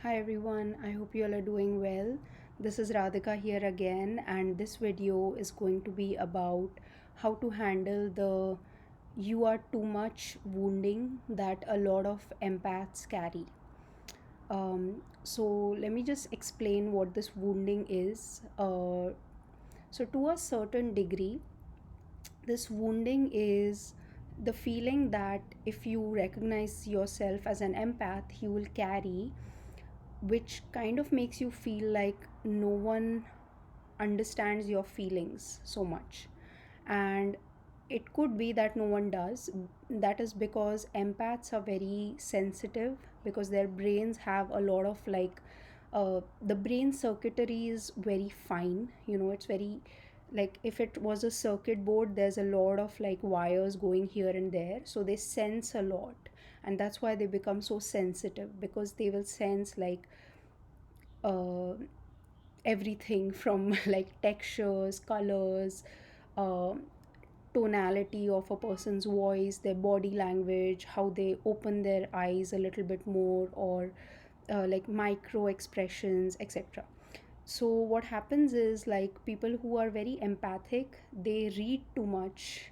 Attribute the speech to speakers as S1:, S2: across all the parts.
S1: Hi everyone, I hope you all are doing well. This is Radhika here again, and this video is going to be about how to handle the you are too much wounding that a lot of empaths carry. So, let me just explain what this wounding is. So, to a certain degree, this wounding is the feeling that if you recognize yourself as an empath, you will carry, which kind of makes you feel like no one understands your feelings so much. And it could be that no one does. That is because empaths are very sensitive, because their brains have a lot of the brain circuitry is very fine. It's very, like, if it was a circuit board, there's a lot of like wires going here and there, so they sense a lot. And that's why they become so sensitive, because they will sense like uh, everything from like textures, colors, uh, tonality of a person's voice, their body language, how they open their eyes a little bit more, or like micro expressions, etc. So what happens is, like, people who are very empathic, they read too much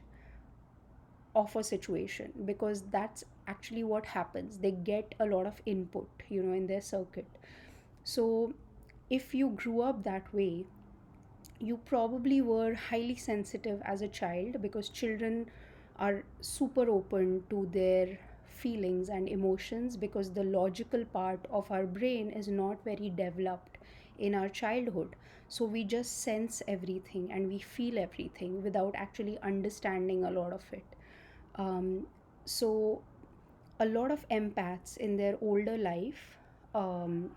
S1: of a situation, because that's actually what happens. They get a lot of input, in their circuit. So if you grew up that way, you probably were highly sensitive as a child, because children are super open to their feelings and emotions, because the logical part of our brain is not very developed in our childhood. So we just sense everything and we feel everything without actually understanding a lot of it. So a lot of empaths in their older life, um,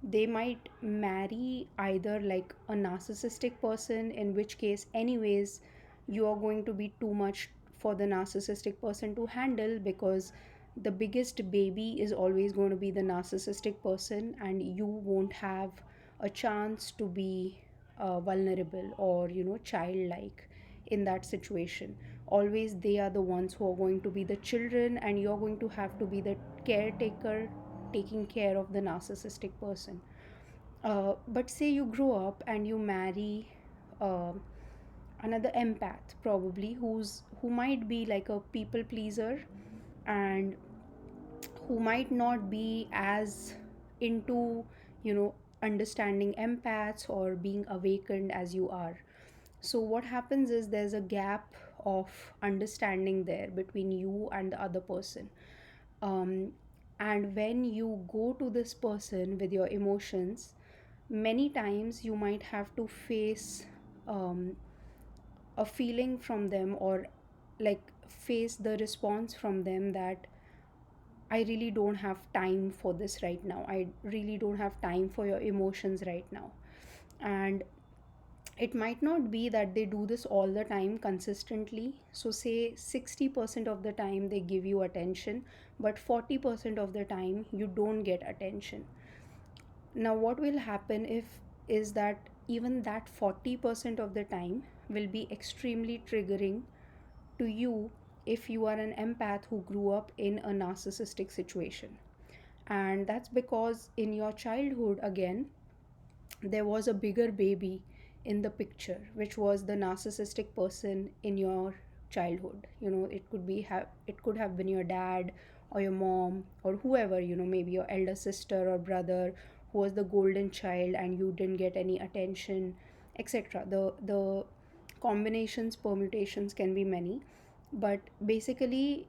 S1: they might marry either like a narcissistic person, in which case anyways you are going to be too much for the narcissistic person to handle, because the biggest baby is always going to be the narcissistic person, and you won't have a chance to be vulnerable or childlike in that situation. Always they are the ones who are going to be the children, and you're going to have to be the caretaker, taking care of the narcissistic person. But say you grow up and you marry uh, another empath, probably, who might be like a people pleaser, and who might not be as into understanding empaths or being awakened as you are. So what happens is, there's a gap of understanding there between you and the other person. um, and when you go to this person with your emotions, many times you might have to face um, a feeling from them, or like face the response from them that I really don't have time for this right now. I really don't have time for your emotions right now. And it might not be that they do this all the time consistently. So, say 60% of the time they give you attention, but 40% of the time you don't get attention. Now, what will happen if is that even that 40% of the time will be extremely triggering to you, if you are an empath who grew up in a narcissistic situation. And that's because in your childhood, again, there was a bigger baby in the picture, which was the narcissistic person in your childhood. It could have been your dad or your mom or whoever, maybe your elder sister or brother, who was the golden child and you didn't get any attention, etc. The combinations, permutations can be many, but basically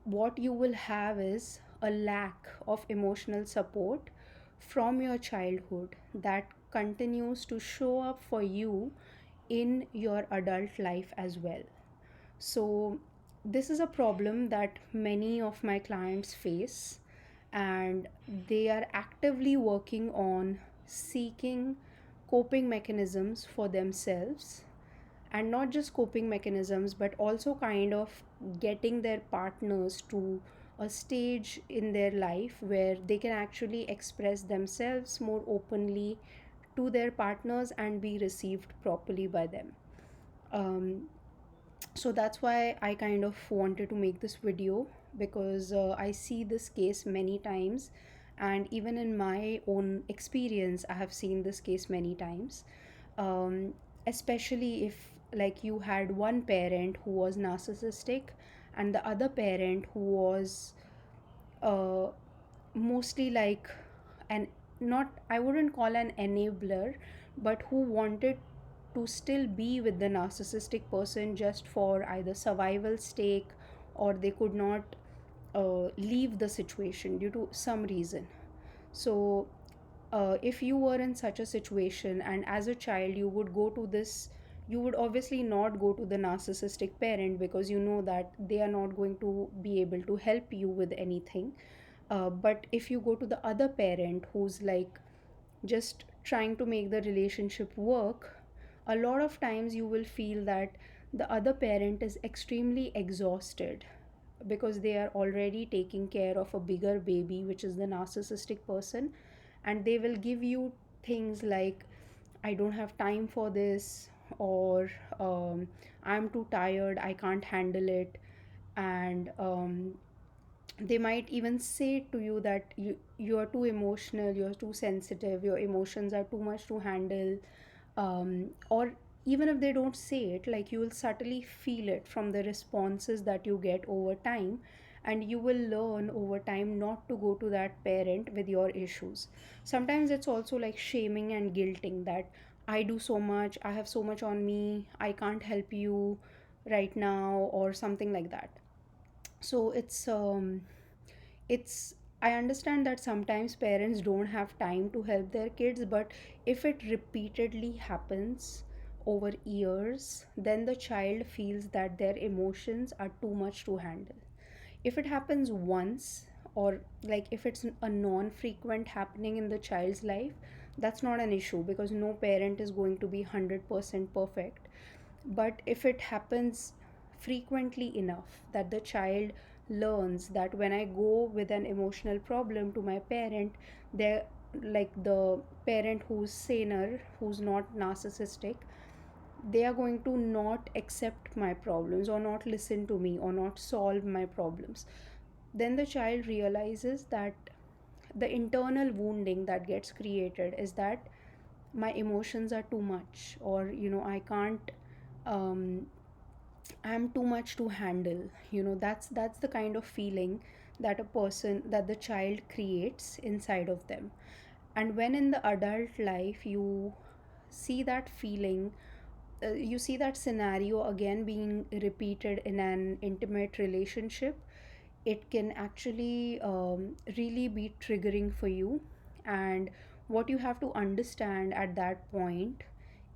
S1: what you will have is a lack of emotional support from your childhood that continues to show up for you in your adult life as well. So, this is a problem that many of my clients face, and they are actively working on seeking coping mechanisms for themselves, and not just coping mechanisms, but also kind of getting their partners to a stage in their life where they can actually express themselves more openly to their partners and be received properly by them. um, so that's why I kind of wanted to make this video, because I see this case many times, And even in my own experience, I have seen this case many times. um, Especially if like you had one parent who was narcissistic and the other parent who was uh, mostly like an, not, I wouldn't call an enabler, but who wanted to still be with the narcissistic person just for either survival stake, or they could not leave the situation due to some reason. So if you were in such a situation and as a child you would go to this, you would obviously not go to the narcissistic parent because you know that they are not going to be able to help you with anything. But if you go to the other parent who's like just trying to make the relationship work, a lot of times you will feel that the other parent is extremely exhausted because they are already taking care of a bigger baby, which is the narcissistic person, and they will give you things like, I don't have time for this, or I'm too tired, I can't handle it. And they might even say to you that you are too emotional, you're too sensitive, your emotions are too much to handle. Or even if they don't say it, like you will subtly feel it from the responses that you get over time, and you will learn over time not to go to that parent with your issues. Sometimes it's also like shaming and guilting that I do so much, I have so much on me, I can't help you right now, or something like that. So it's, I understand that sometimes parents don't have time to help their kids, but if it repeatedly happens over years, then the child feels that their emotions are too much to handle. If it happens once, or like if it's a non frequent happening in the child's life, that's not an issue because no parent is going to be 100% perfect. But if it happens frequently enough that the child learns that when I go with an emotional problem to my parent, they're like the parent who's saner, who's not narcissistic, they are going to not accept my problems or not listen to me or not solve my problems. Then the child realizes that the internal wounding that gets created is that my emotions are too much, or I can't, um, I'm too much to handle. That's the kind of feeling that a person, that the child creates inside of them. And when in the adult life you see that feeling, you see that scenario again being repeated in an intimate relationship, it can actually really be triggering for you. And what you have to understand at that point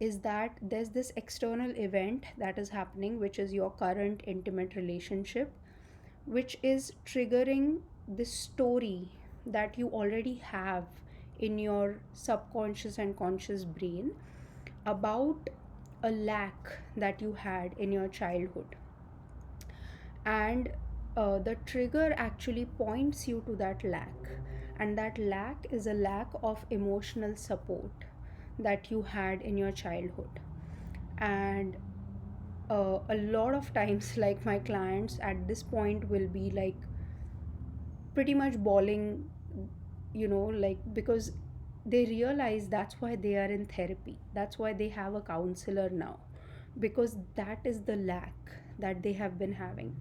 S1: is that there's this external event that is happening, which is your current intimate relationship, which is triggering this story that you already have in your subconscious and conscious brain about a lack that you had in your childhood. And the trigger actually points you to that lack, and that lack is a lack of emotional support that you had in your childhood. And a lot of times like my clients at this point will be like pretty much bawling, like because they realize that's why they are in therapy, that's why they have a counselor now, because that is the lack that they have been having.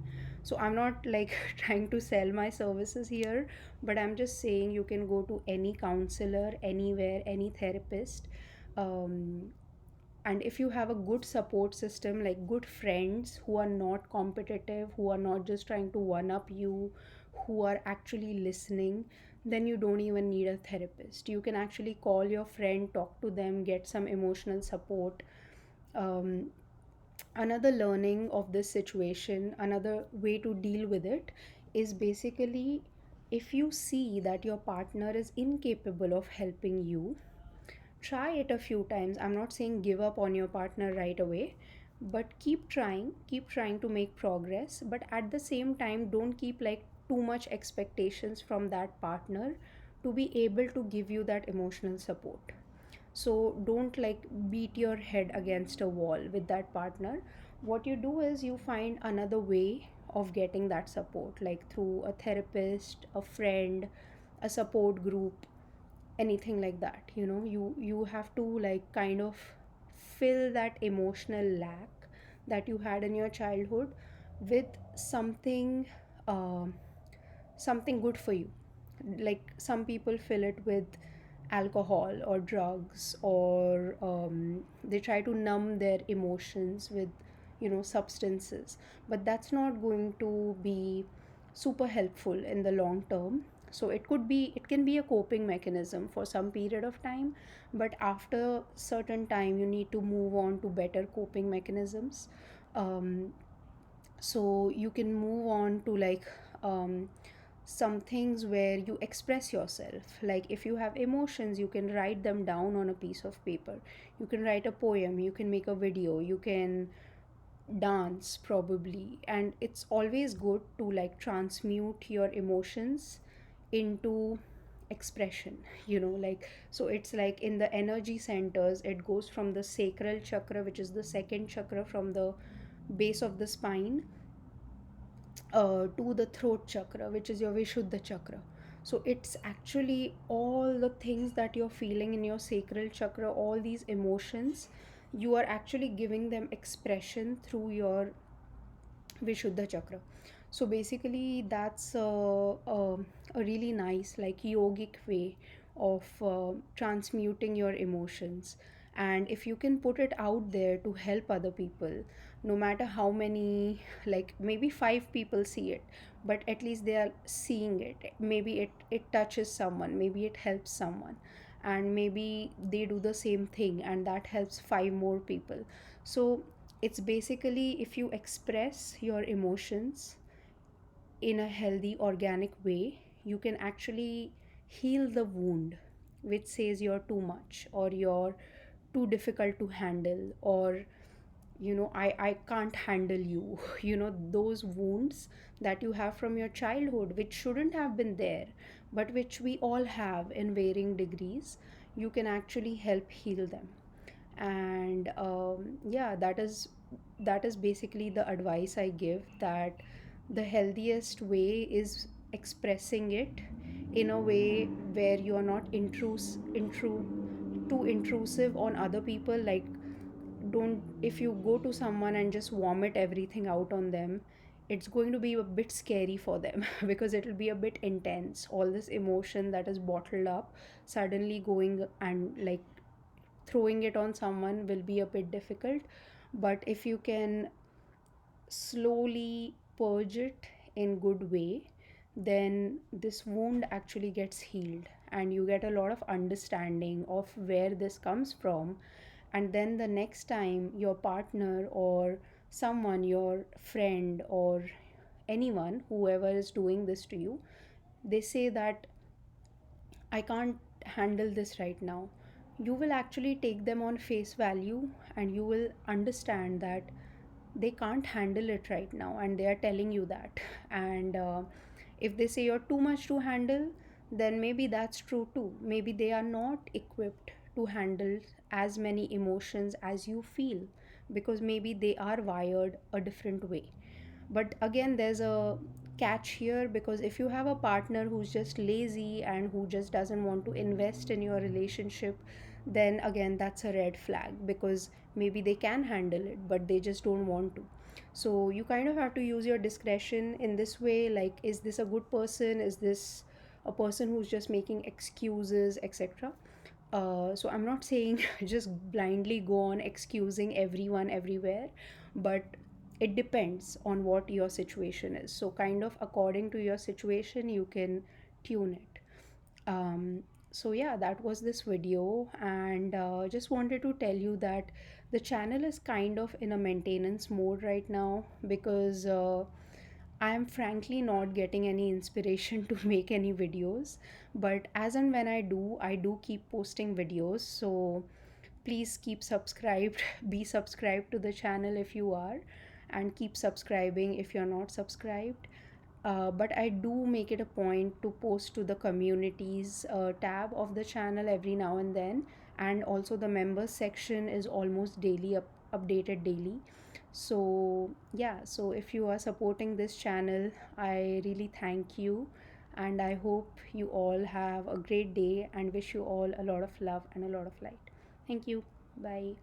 S1: So I'm not like trying to sell my services here, but I'm just saying you can go to any counselor anywhere, any therapist. um, and if you have a good support system, like good friends who are not competitive, who are not just trying to one up you, who are actually listening, then you don't even need a therapist. You can actually call your friend, talk to them, get some emotional support. um, Another learning of this situation, another way to deal with it, is basically, if you see that your partner is incapable of helping you, try it a few times. I'm not saying give up on your partner right away, but keep trying to make progress. But at the same time, don't keep like too much expectations from that partner to be able to give you that emotional support. So don't like beat your head against a wall with that partner. What you do is you find another way of getting that support, like through a therapist, a friend, a support group, anything like that. You have to like kind of fill that emotional lack that you had in your childhood with something, um something good for you. Like some people fill it with alcohol or drugs, or they try to numb their emotions with substances, but that's not going to be super helpful in the long term. So it can be a coping mechanism for some period of time, but after certain time you need to move on to better coping mechanisms. um, so you can move on to like some things where you express yourself. Like if you have emotions, you can write them down on a piece of paper. You can write a poem, you can make a video, you can dance probably. And it's always good to like transmute your emotions into expression. Like, so it's like in the energy centers, it goes from the sacral chakra, which is the second chakra from the base of the spine, to the throat chakra, which is your Vishuddha chakra. So it's actually all the things that you're feeling in your sacral chakra, all these emotions, you are actually giving them expression through your Vishuddha chakra. So basically, that's a really nice, like, yogic way of transmuting your emotions. And if you can put it out there to help other people, no matter how many, like, maybe five people see it, but at least they are seeing it. Maybe it touches someone, maybe it helps someone, and maybe they do the same thing, and that helps five more people. So it's basically, if you express your emotions in a healthy, organic way, you can actually heal the wound which says you're too much, or you're too difficult to handle, or I can't handle you. Those wounds that you have from your childhood, which shouldn't have been there, but which we all have in varying degrees, you can actually help heal them. And yeah, that is basically the advice I give, that the healthiest way is expressing it in a way where you are not too intrusive on other people. Like, don't, if you go to someone and just vomit everything out on them, it's going to be a bit scary for them because it will be a bit intense, all this emotion that is bottled up, suddenly going and like throwing it on someone will be a bit difficult. But if you can slowly purge it in good way, then this wound actually gets healed, and you get a lot of understanding of where this comes from. And then the next time your partner or someone, your friend or anyone, whoever is doing this to you, they say that I can't handle this right now, you will actually take them on face value, and you will understand that they can't handle it right now, and they are telling you that. And if they say you're too much to handle, then maybe that's true too. Maybe they are not equipped to handle as many emotions as you feel, because maybe they are wired a different way. But again, there's a catch here, because if you have a partner who's just lazy and who just doesn't want to invest in your relationship, then again that's a red flag, because maybe they can handle it but they just don't want to. So you kind of have to use your discretion in this way, like, is this a good person, is this a person who's just making excuses, etc. So I'm not saying just blindly go on excusing everyone everywhere, but it depends on what your situation is. So kind of according to your situation, you can tune it. So yeah, that was this video, and just wanted to tell you that the channel is kind of in a maintenance mode right now, because I am frankly not getting any inspiration to make any videos. But as and when I do keep posting videos. So please keep subscribed, be subscribed to the channel if you are, and keep subscribing if you're not subscribed. But I do make it a point to post to the communities tab of the channel every now and then, and also the members section is almost daily updated daily. So yeah, so if you are supporting this channel, I really thank you. And I hope you all have a great day and wish you all a lot of love and a lot of light. Thank you. Bye.